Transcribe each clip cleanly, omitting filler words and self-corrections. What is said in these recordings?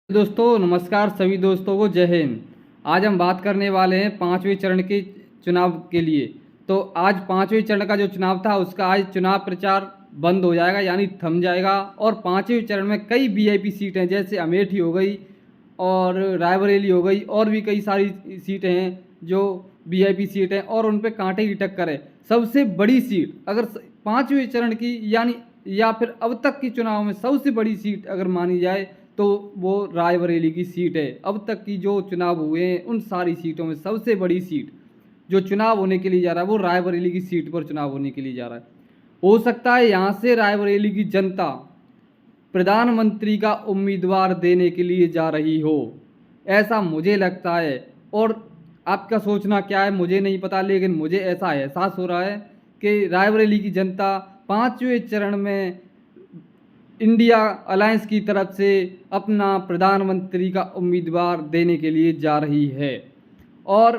दोस्तों नमस्कार, सभी दोस्तों को जय हिंद। आज हम बात करने वाले हैं पाँचवें चरण के चुनाव के लिए। तो आज पाँचवें चरण का जो चुनाव था उसका आज चुनाव प्रचार बंद हो जाएगा, यानी थम जाएगा। और पाँचवें चरण में कई वीआईपी सीटें जैसे अमेठी हो गई और रायबरेली हो गई और भी कई सारी सीटें हैं जो वीआईपी सीट हैं और उन पर कांटे की टक्कर है। सबसे बड़ी सीट अगर पाँचवें चरण की यानी या फिर अब तक की चुनाव में सबसे बड़ी सीट अगर मानी जाए तो वो रायबरेली की सीट है। अब तक की जो चुनाव हुए हैं उन सारी सीटों में सबसे बड़ी सीट जो चुनाव होने के लिए जा रहा है वो रायबरेली की सीट पर चुनाव होने के लिए जा रहा है। हो सकता है यहाँ से रायबरेली की जनता प्रधानमंत्री का उम्मीदवार देने के लिए जा रही हो, ऐसा मुझे लगता है। और आपका सोचना क्या है मुझे नहीं पता, लेकिन मुझे ऐसा एहसास हो रहा है कि रायबरेली की जनता पाँचवें चरण में इंडिया अलायंस की तरफ से अपना प्रधानमंत्री का उम्मीदवार देने के लिए जा रही है। और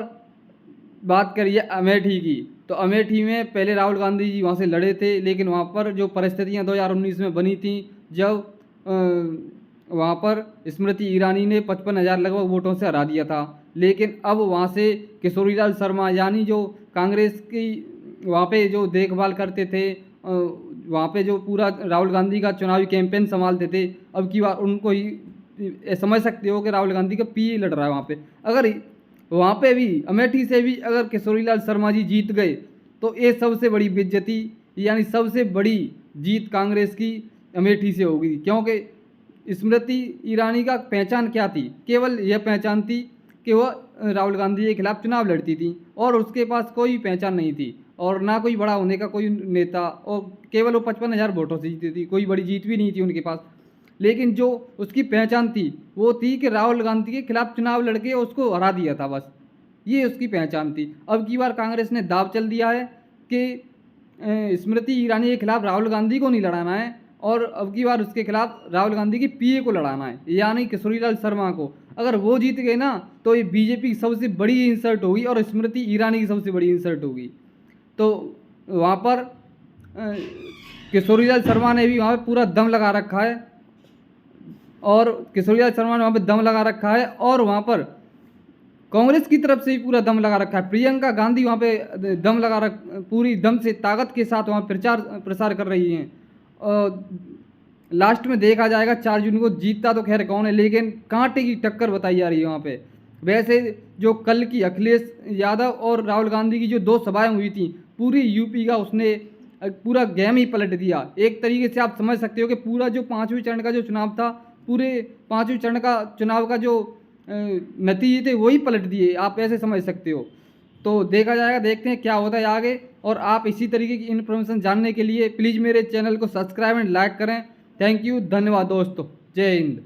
बात करिए अमेठी की, तो अमेठी में पहले राहुल गांधी जी वहाँ से लड़े थे, लेकिन वहाँ पर जो परिस्थितियाँ 2019 में बनी थी, जब वहाँ पर स्मृति ईरानी ने 55,000 लगभग वोटों से हरा दिया था। लेकिन अब वहाँ से किशोरीलाल शर्मा यानी जो कांग्रेस की वहाँ पे जो देखभाल करते थे, वहाँ पे जो पूरा राहुल गांधी का चुनावी कैंपेन संभालते थे, अब की बार उनको ही समझ सकते हो कि राहुल गांधी का पीए लड़ रहा है वहाँ पे। अगर वहाँ पे भी अमेठी से भी अगर किशोरीलाल शर्मा जी जीत गए तो ये सबसे बड़ी बेइज्जती यानी सबसे बड़ी जीत कांग्रेस की अमेठी से होगी। क्योंकि स्मृति ईरानी का पहचान क्या थी? केवल यह पहचान थी कि वह राहुल गांधी के खिलाफ चुनाव लड़ती थी और उसके पास कोई पहचान नहीं थी और ना कोई बड़ा होने का कोई नेता, और केवल वो 55,000 वोटों से जीती थी, कोई बड़ी जीत भी नहीं थी उनके पास। लेकिन जो उसकी पहचान थी वो थी कि राहुल गांधी के खिलाफ चुनाव लड़के उसको हरा दिया था, बस ये उसकी पहचान थी। अब की बार कांग्रेस ने दाव चल दिया है कि स्मृति ईरानी के खिलाफ राहुल गांधी को नहीं लड़ाना है और अब की बार उसके खिलाफ राहुल गांधी की पीए को लड़ाना है, यानी किशोरीलाल शर्मा को। अगर वो जीत गए ना तो ये बीजेपी की सबसे बड़ी इंसल्ट होगी और स्मृति ईरानी की सबसे बड़ी इंसल्ट होगी। तो वहाँ पर किशोरीलाल शर्मा ने भी वहाँ पे पूरा दम लगा रखा है और किशोरीलाल शर्मा ने वहाँ पे दम लगा रखा है और वहाँ पर कांग्रेस की तरफ से भी पूरा दम लगा रखा है। प्रियंका गांधी वहाँ पे दम लगा रख पूरी दम से ताकत के साथ वहाँ प्रचार प्रसार कर रही हैं। और लास्ट में देखा जाएगा 4 जून को जीतता तो खैर कौन है, लेकिन कांटे की टक्कर बताई जा रही है वहाँ पे। वैसे जो कल की अखिलेश यादव और राहुल गांधी की जो 2 सभाएं हुई थी, पूरी यूपी का उसने पूरा गेम ही पलट दिया। एक तरीके से आप समझ सकते हो कि पूरा जो 5वें चरण का जो चुनाव था, पूरे 5वें चरण का चुनाव का जो नतीजे थे वही पलट दिए, आप ऐसे समझ सकते हो। तो देखा जाएगा, देखते हैं क्या होता है आगे। और आप इसी तरीके की इन्फॉर्मेशन जानने के लिए प्लीज़ मेरे चैनल को सब्सक्राइब एंड लाइक करें। थैंक यू, धन्यवाद दोस्तों, जय हिंद।